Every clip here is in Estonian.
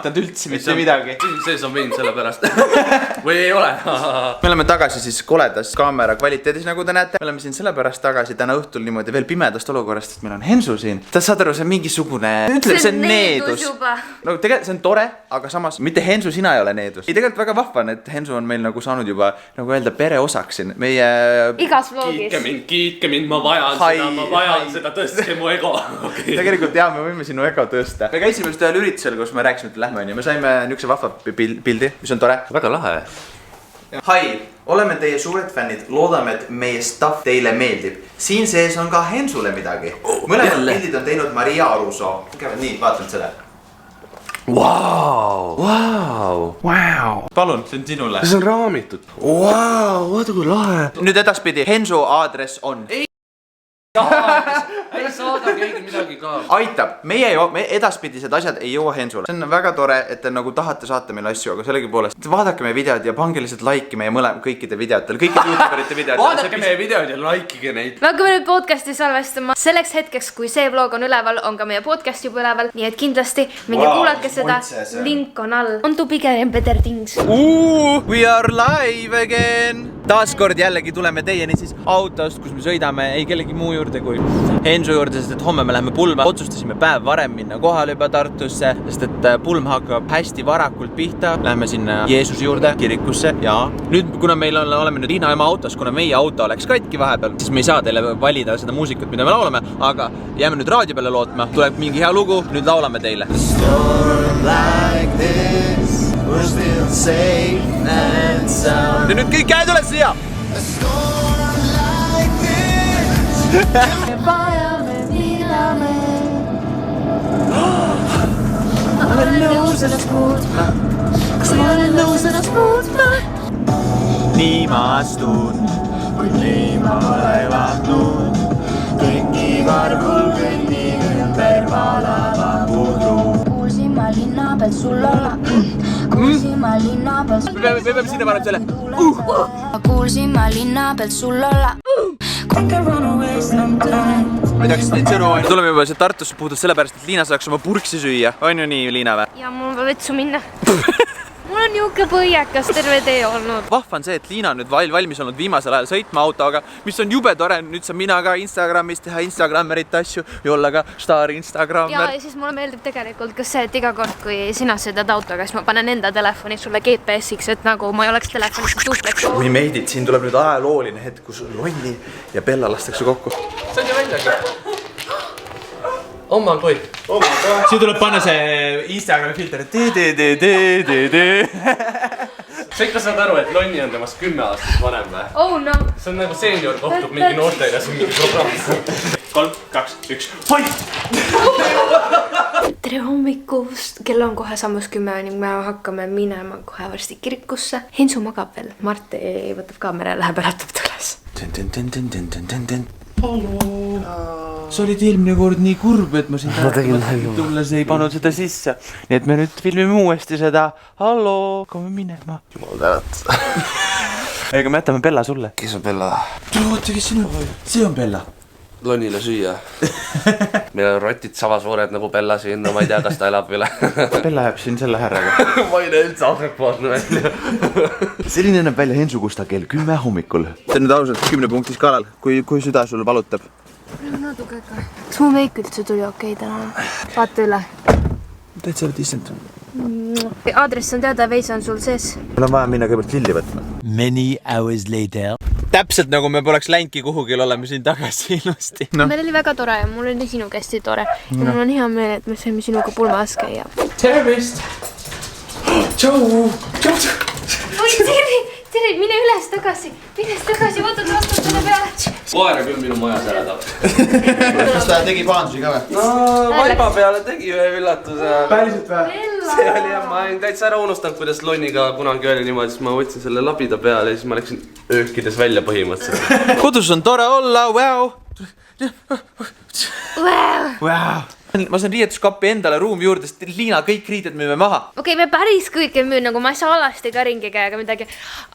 ehitanud üldse mitte midagi. Sees on vein selle pärast. Või ei ole? Me oleme tagasi siis koledas kaamera kvaliteedis, nagu te näete. Me oleme siin sellepärast tagasi täna õhtul niimoodi veel pimedast olukorrast, et meil on Hensu siin. Ta saad aru, see on mingisugune... Ütleb, see on needus. No tegelikult see on tore, aga samas mitte Hensu, sina ei ole needus. Ei, tegelikult väga vahva, et Hensu on meil nagu saanud juba, nagu öelda, pere osaks siin. Meie... Igas vlogis. Kiitke mind, ma vajan seda, tõstke mu ego. Tegelikult jah, me võime sinu ego tõsta. Me käisime just ühel üritusel, kus me rääkisime, et lähme on ja me saime niukse vahva pildi, mis on tore. Väga lahe. Hai, oleme teie suured fännid, loodame, et meie stuff teile meeldib. Siin sees on ka Hensule midagi. Mõlemad pildid on teinud Maria Arusoo. Nii, vaatame seda. Wow. Palun, see on sinule. See on raamitud. Wow, vaata kui lahe. Nüüd edaspidi, Hensu aadress on. Ei saada keegi midagi ka. Aitab, meie edaspidised asjad ei jõua Hensule. See on väga tore, et te nagu tahate saata meile asju, aga sellegi poolest vaadake meie videod ja pange lihtsalt like meie kõikide videotel, kõikide youtuberite videotel. Vaadake meie videod ja likeige neid. Me hakkame nüüd podcasti salvestama. Selleks hetkeks, kui see vlog on üleval, on ka meie podcast juba üleval. Nii et kindlasti minge kuulake seda. Link on all. On to bigger and better things. We are live again. Taaskord jällegi tuleme teieni siis autost, kus me sõidame ei kellegi muu juurde kui Hensu juurde, sest et homme me läheme pulma. Otsustasime päev varem minna kohale juba Tartusse, sest et pulm hakkab hästi varakult pihta. Läheme sinna Jeesuse juurde, kirikusse ja nüüd, kuna meil oleme nüüd Liina ema autos, kuna meie auto oleks katki vahepeal, siis me ei saa teile valida seda muusikat, mida me laulame, aga jääme nüüd raadio peale lootma. Tuleb mingi hea lugu, nüüd laulame teile. Ja nüüd kõik käed üles siia! Vajame midame. Ma olen nõus ennast muutma. Kas ma olen nõus ennast muutma? Nii ma astun, kuid nii ma laevandun. Kõiki vargul kõnnin ümber valava pudru. Kuulsin ma linna pealt sul olla. Kuulsin ma linna pealt sul olla. Me peame sinna panema selle. Kuulsin ma linna pealt sul olla. Ma ei tea, kas neid sõnu on. Tuleme juba see Tartusse puudus sellepärast, et Liina saaks oma purksi süüa. On ju nii, Liina või? Ja mul on vetsu minna. Mul on niuke põiekas terve tee olnud. Vahva on see, et Liina on nüüd valmis olnud viimasel ajal sõitma autoga, mis on jube tore. Nüüd saan mina ka Instagramis teha Instagrammerite asju ja olla ka staari Instagrammer. Ja siis mulle meeldib tegelikult ka see, et iga kord, kui sina sõidad autoga, siis ma panen enda telefoni sulle GPS-iks, et nagu ma ei oleks telefonist suhtleks. Kui meidid, siin tuleb nüüd ajalooline hetk, kus Lonni ja Bella lastakse kokku. See on ju väljagi. Oh my god. Siin tuleb panna see Instagrami filter. Sa ikka saad aru, et Lonni on temast 10 aastat vanem või? Oh no. See on nagu seenior kohtub mingi noortega, see on mingi programm. 3, 2, 1, fight! Tere hommikust, kell on kohe samas 10 ning me hakkame minema kohe varsti kirikusse. Hensu magab veel, Mart võtab kaamera ja läheb äratab üles. Sa olid eelmine kord nii kurb, et ma siin tulles ei pannud seda sisse. Nii et me nüüd filmime uuesti seda. Halloo, hakkame minema. Jumal tänatud. Ega me jätame Bella sulle. Kes on Bella? Oota, kes sinu või? See on Bella. Lonnile süüa. Meil on rotid sama suured nagu Bella siin, no ma ei tea, kas ta elab üle. Bella jääb siin selle härraga. Ma ei näe üldse adekvaatne välja. Selline näeb välja Hensu, kus ta kell 10 hommikul. See on nüüd ausalt 10 punktis kalal, kui süda sul valutab. Natuke ka. Kas mu meik üldse tuli okei täna? Vaata üle. Täitsa oled isend. Aadress on teada, veis on sul sees. Mul on vaja minna kõigepealt lilli võtma. Many hours later. Täpselt nagu me poleks läinki kuhugil, oleme siin tagasi ilusti. Meil oli väga tore ja mul oli sinuga hästi tore. Ja mul on hea meel, et me saime sinuga pulmas käia. Tervist! Tšau! Tere, mine üles tagasi, võtad selle peale. Koera küll minu majas ära tahab. Kas ta tegi paandusi ka või? No, vaiba peale tegi ühe üllatuse. Päriselt või? See oli jah, ma olen täitsa ära unustanud, kuidas Lonniga kunagi oli niimoodi, siis ma võtsin selle labida peale ja siis ma läksin öökides välja põhimõtteliselt. Kodus on tore olla, wow! Ma saan riietuskappi endale ruumi juurde, sest Liina kõik riided müüme maha. Okei, me päris kõike müün, nagu ma ei saa alasti ka ringi käega midagi.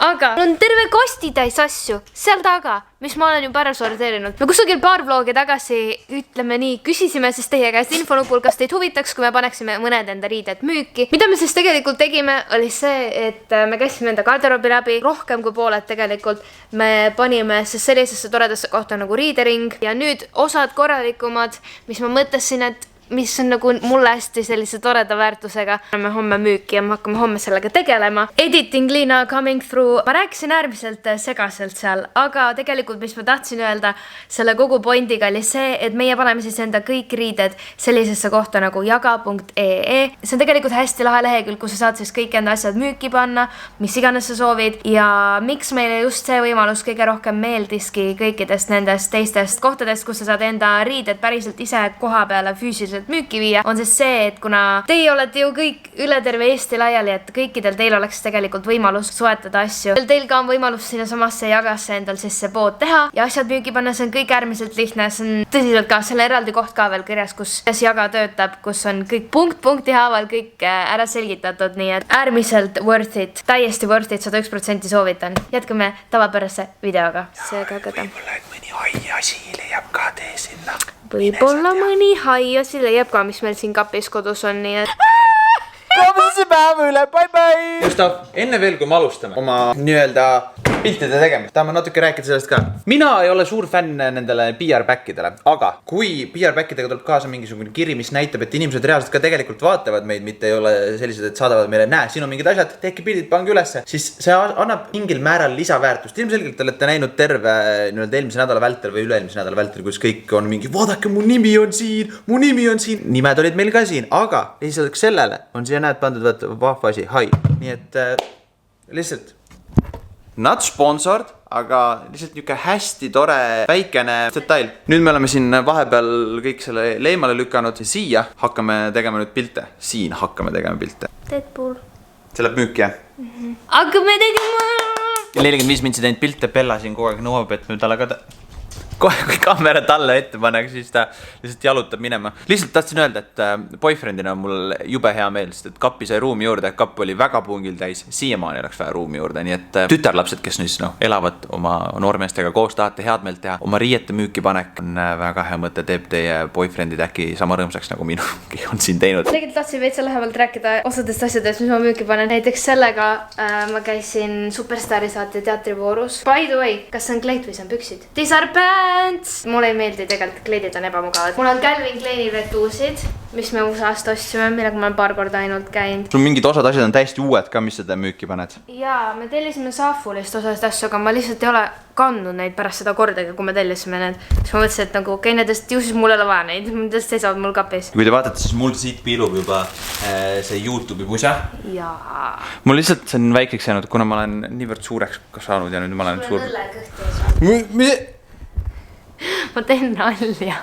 Aga mul on terve kosti täis asju, seal taga. mis ma olen juba ära sorteerinud. Me kusagil paar vlogi tagasi, ütleme nii, küsisime siis teie käest infonupul, kas teid huvitaks, kui me paneksime mõned enda riided müüki. Mida me siis tegelikult tegime, oli see, et me käisime enda garderoobi läbi, rohkem kui pooled tegelikult. Me panime siis sellisesse toredasse kohta nagu riidering ja nüüd osad korralikumad, mis ma mõtlesin, et mis on nagu mulle hästi sellise toreda väärtusega. Me homme müüki ja me hakkame homme sellega tegelema. Editing Liina coming through. Ma rääkisin äärmiselt segaselt seal, aga tegelikult mis ma tahtsin öelda selle kogu pointiga oli see, et meie paneme siis enda kõik riided sellisesse kohta nagu jaga.ee. See on tegelikult hästi lahe lehekülg, kus sa saad siis kõik enda asjad müüki panna, mis iganes sa soovid ja miks meile just see võimalus kõige rohkem meeldiski kõikidest nendest teistest kohtadest, kus sa saad enda riided päriselt ise koha peale füüsiliselt müüki viia, on siis see, et kuna teie olete ju kõik üle terve Eesti laiali, et kõikidel teil oleks tegelikult võimalus soetada asju. Teil ka on võimalus sinna samasse jagasse endal siis see pood teha ja asjad müüki panna, see on kõik äärmiselt lihtne, see on tõsiselt ka, selle eraldi koht ka veel kirjas, kus jaga töötab, kus on kõik punkti haaval kõik ära selgitatud, nii et äärmiselt worth it, täiesti worth it, 101% soovitan. Jätkame tavapärase videoga. Võib-olla, et mõni haiasi leiab ka tee sinna. Võib-olla mõni haiasi leiab ka, mis meil siin kapis kodus on, nii et... Kaamuse päeva üle, bye-bye! Gustav, enne veel, kui me alustame oma nii-öelda piltide tegemist, tahame natuke rääkida sellest ka. Mina ei ole suur fänn nendele PR-backidele, aga kui PR-backidega tuleb kaasa mingisugune kiri, mis näitab, et inimesed reaalselt ka tegelikult vaatavad meid, mitte ei ole sellised, et saadavad meile, näe, siin on mingid asjad, tehke pildid, pange ülesse, siis see annab mingil määral lisaväärtust. Ilmselgelt olete näinud terve eelmise nädala vältel või üle-eelmise nädala vältel, kus kõik on mingi, vaadake, mu nimi on siin, nimed olid meil ka siin, aga lihtsalt sellele on siia näed pandud, vaata, vahva asi, hai. Nii et lihtsalt not sponsored, aga lihtsalt niuke hästi tore väikene detail. Nüüd me oleme siin vahepeal kõik selle leemale lükanud siia hakkame tegema nüüd pilte. Siin hakkame tegema pilte. Deadpool. See läheb müüki, jah? Hakkame tegema! 45 mintsi teinud pilte, Bella siin kogu aeg nõuab, et me talle ka kohe kui kaamera talle ette paneks, siis ta lihtsalt jalutab minema. Lihtsalt tahtsin öelda, et boyfriendina on mul jube hea meel, sest et kappi sai ruumi juurde, kapp oli väga pungil täis, siiamaani oleks vaja ruumi juurde, nii et tütarlapsed, kes nüüd elavad oma noormeestega koos, tahate head meelt teha, oma riiete müüki panek on väga hea mõte, teeb teie boyfriendid äkki sama rõõmsaks, nagu minugi on siin teinud. Tegelikult tahtsin veitsa lähemalt rääkida osadest asjadest, mis ma müüki panen. Näiteks sellega ma käisin Superstaari saate teatrivoorus. By the way, kas see on kleit või see on püksid? These are pants! Mulle ei meeldi tegelikult, kleidid on ebamugavad. Mul on Calvin Kleini vetuusid, mis me USA-st ostsime, millega ma olen paar korda ainult käinud. Sul mingid osad asjad on täiesti uued ka, mis seda müüki paned? Jaa, me tellisime Saafulist osast asju, aga ma lihtsalt ei ole kandnud neid pärast seda kordagi, kui me tellisime need. Siis ma mõtlesin, et nagu okei, nendest ju siis mul ei ole vaja neid, nendest seisavad mul kapis. Kui te vaatate, siis mul siit piilub juba see YouTube'i pusa. Jaa. Mul lihtsalt see on väikeks jäänud, kuna ma olen niivõrd suureks saanud ja nüüd ma olen suur. Ma teen nalja.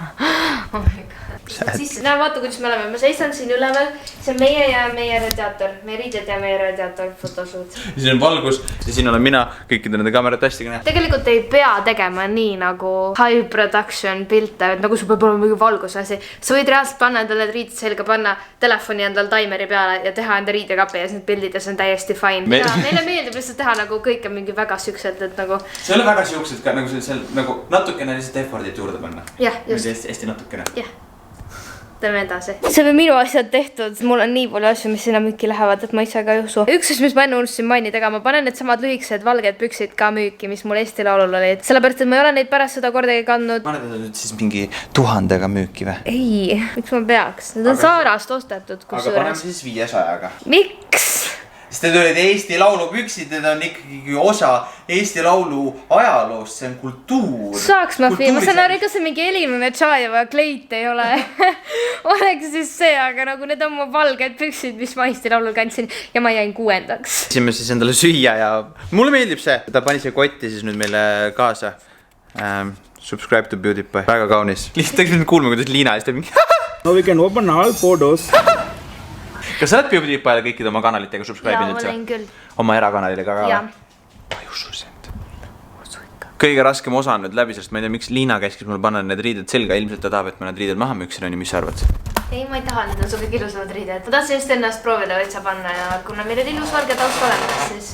Oh my god. Siis näe, vaata, kuidas me oleme. Ma seisan siin üleval. See on meie ja meie radiaator. Meie riided ja meie radiaator fotosuud. Siin on valgus ja siin olen mina kõikide nende kamerate hästi näha. Tegelikult ei pea tegema nii nagu high production pilte, et nagu sul peab olema mingi valguse asi. Sa võid reaalselt panna endale riided selga, panna telefoni endal taimeri peale ja teha enda riidekapi ja need pildid ja see on täiesti fine. Meile meeldib lihtsalt teha nagu kõike mingi väga siukselt, et nagu... See ei ole väga siukselt ka, nagu seal nagu natukene lihtsalt effordit juurde panna. Jah, just. Hästi natukene. Jah. Teeme edasi. See on minu asjad tehtud, mul on nii palju asju, mis sinna müüki lähevad, et ma ise ka ei usu. Üks mis ma enne unustasin mainida, aga ma panen need samad lühikesed valged püksid ka müüki, mis mul Eesti Laulul olid. Sellepärast, et ma ei ole neid pärast seda kordagi kandnud. Ma olen nüüd siis mingi 1000-ga müüki või? Ei, miks ma peaks? Need on Saarast ostetud. Aga paneme siis 500-ga. Miks? Sest need olid Eesti Laulu püksid, need on ikkagi osa Eesti Laulu ajaloost, see on kultuur. Saaks ma saan aru, ega see mingi Elina Tšajeva kleit ei ole. Oleks siis see, aga nagu need on mu valged püksid, mis ma Eesti Laulul kandsin ja ma jäin 6. Sime siis endale süüa ja mulle meeldib see. Ta pani see kotti siis nüüd meile kaasa. Subscribe to PewDiePie. Väga kaunis. Lihtsalt nüüd kuulme, kuidas Liina eest teeb mingi. Now we can open all photos. Kas sa oled PewDiePiele kõikide oma kanalitega subscribe'inud üldse? Jaa, olen küll. Oma erakanalile ka või? Jaa. Ma ei usu sind. Kõige raskem osa on nüüd läbi, sest ma ei tea, miks Liina käskis mul panna need riided selga. Ilmselt ta tahab, et ma need riided maha müüksin, mis sa arvad? Ei, ma ei taha, need on sobi ilusavad riided. Ma tahtsin just ennast proovida võitsa panna ja kuna meil olid ilus valge taust olemas, siis...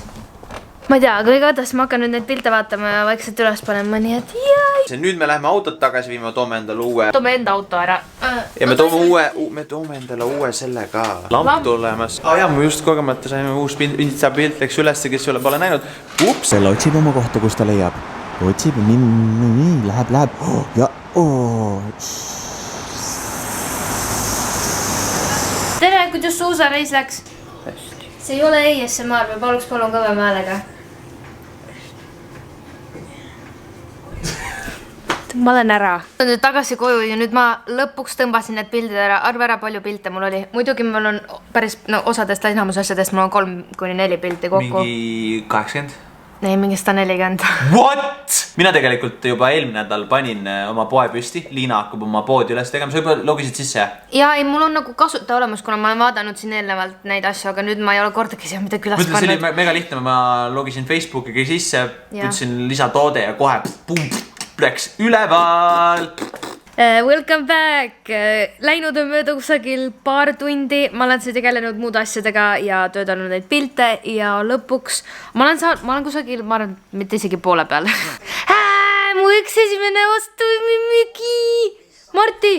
ma ei tea, aga igatahes ma hakkan nüüd neid pilte vaatama ja vaikselt üles panema, nii et jai. Nüüd me läheme autot tagasi viima, toome endale uue. Toome enda auto ära. Ja me toome endale uue selle ka. Lamp tulemas. Ja ma just kogemata saime uus pilt, läks üles, kes sulle pole näinud. Ups! Selle otsib oma kohta, kus ta leiab. Otsib, nii, läheb. Ja, Tere, kuidas suusareis läks? See ei ole ASMR, me palun kõvema häälega. Ma olen ära. Nüüd tagasi koju ja nüüd ma lõpuks tõmbasin need pildid ära. Arva ära, palju pilte mul oli. Muidugi mul on päris osadest enamus asjadest mul on 3-4 pilti kokku. Mingi 80? Ei, mingi 140. What? Mina tegelikult juba eelmine nädal panin oma poe püsti. Liina hakkab oma poodi üles tegema. Sa juba logisid sisse? Ja ei, mul on nagu kasuta olemas, kuna ma olen vaadanud siin eelnevalt neid asju, aga nüüd ma ei ole kordagi siia midagi üles pannud. See oli mega lihtne. Ma logisin Facebookiga sisse, võtsin lisatoode ja kohe läks üleval. Welcome back! Läinud on mööda kusagil paar tundi, ma olen siin tegelenud muude asjadega ja töötanud neid pilte ja lõpuks ma olen kusagil, ma arvan, mitte isegi poole peal. Mu üks esimene ostumüügi! Marti!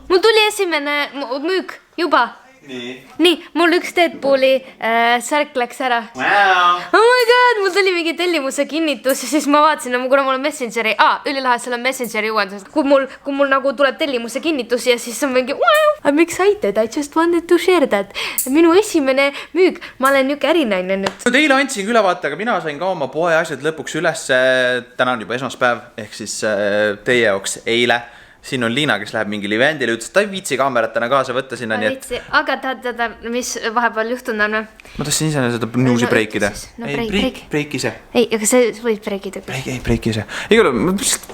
Mul tuli esimene müük juba. Nii, mul üks Deadpooli särk läks ära. Oh my god, mul tuli mingi tellimuse kinnitus ja siis ma vaatasin, kuna mul on Messengeri, ülilahe, seal on Messengeri uuendus. Kui mul nagu tuleb tellimuse kinnitus ja siis on mingi I'm excited, I just wanted to share that. Minu esimene müük, ma olen niuke ärinaine nüüd. Teile andsin ülevaate, aga mina sain ka oma poe asjad lõpuks üles. Täna on juba esmaspäev, ehk siis teie jaoks eile. Siin on Liina, kes läheb mingi eventile, ütles, et ta ei viitsi kaamerat täna kaasa võtta sinna. Aga teada, mis vahepeal juhtunud on? Ma tahtsin ise seda newsi breikida. Breiki see. Ei, aga see võib breikida. Ei, breiki see. Igal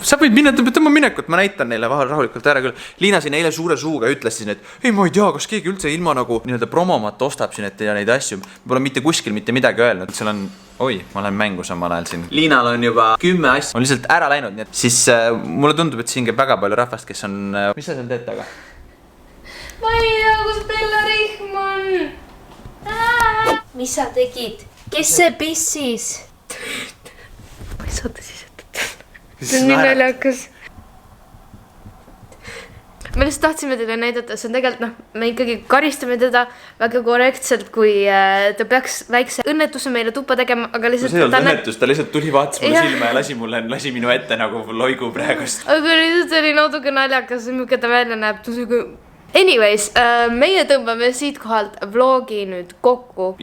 sa võid minna, tõmba minekut, ma näitan neile vahel rahulikult ära küll. Liina siin eile suure suuga ütles siin, et ei, ma ei tea, kas keegi üldse ilma nagu promomata ostab siin, et ja neid asju. Pole mitte kuskil mitte midagi öelnud. Seal on ma olen mängu samal ajal siin. Liinal on juba 10 asja. On lihtsalt ära läinud, nii et siis mulle tundub, et siin käib väga palju rahvast, kes on... Mis sa seal teed taga? Ma ei tea, kus Bella Rihm on. Mis sa tegid? Kes see pissis? Ma ei saada siis, et... See on nii naljakas. Me lihtsalt tahtsime teda näidata, see on tegelikult, me ikkagi karistame teda väga korrektselt, kui ta peaks väikse õnnetuse meile tuppa tegema, aga lihtsalt... See ei olnud õnnetus, ta lihtsalt tuli vaatas mulle silma ja lasi minu ette nagu loigu praegust. Aga lihtsalt oli natuke naljakas, milline ta välja näeb. Anyways, meie tõmbame siit kohalt vlogi nüüd kokku.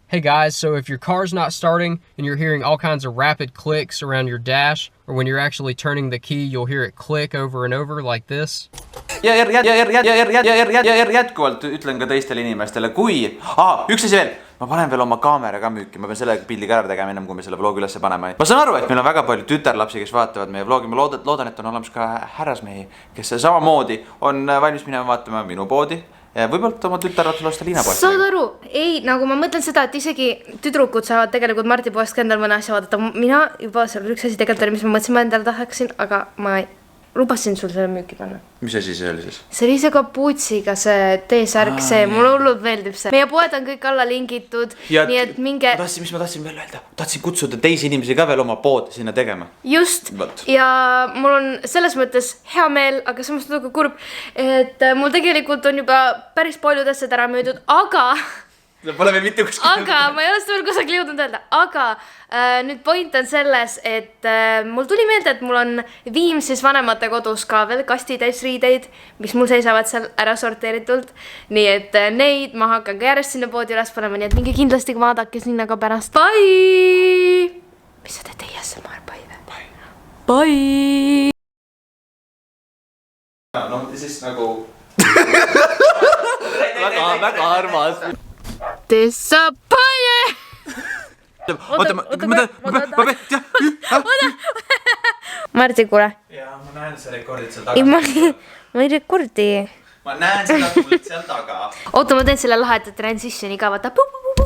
Hey guys, so if your car's not starting and you're hearing all kinds of rapid clicks around your dash, or when you're actually turning the key, you'll hear it click over and over like this. Jätkuvalt ütlen ka teistele inimestele, kui... Üks asi veel, ma panen veel oma kaamera ka müüki, ma pean selle pildiga ära tegema ennem, kui me selle vlogi ülesse paneme. Ma saan aru, et meil on väga palju tütarlapsi, kes vaatavad meie vlogi, ma loodan, et on olemas ka härrasmehi, kes samamoodi on valmis minema vaatama minu poodi. Võibolt oma tütarlapsele osta Liina poest. Saad aru? Ei, nagu ma mõtlen seda, et isegi tüdrukud saavad tegelikult Marti poest ka endal mõne asja vaadata. Mina juba seal üks asi tegelikult oli, mis ma mõtlesin, ma endale tahaksin, aga ma lubasin sul selle müüki panna. Mis asi see oli siis? See oli see kapuutsiga, see T-särk, see, mulle hullult meeldib see. Meie poed on kõik alla lingitud, nii et minge... Mis ma tahtsin veel öelda? Tahtsin kutsuda teisi inimesi ka veel oma pood sinna tegema. Just, ja mul on selles mõttes hea meel, aga samas natuke kurb, et mul tegelikult on juba päris paljud asjad ära möödud, aga... Pole veel mitte kuskil. Aga ma ei ole seda veel kusagil jõudnud öelda. Aga nüüd point on selles, et mul tuli meelde, et mul on Viimsis vanemate kodus ka veel kastitäis riideid, mis mul seisavad seal ära sorteeritult. Nii et neid ma hakkan ka järjest sinna poodi üles panema, nii et minge kindlasti vaadake sinna ka pärast. Bye! Mis sa teed ASMR? Bye! Bye! No siis nagu... väga armas. Disappointed! Marti, kuule. Jaa, ma näen sa rekordid seal taga. Ma ei rekordi. Ma näen seda kuult seal taga. Oota, ma teen selle laheta transitioni ka, vaata.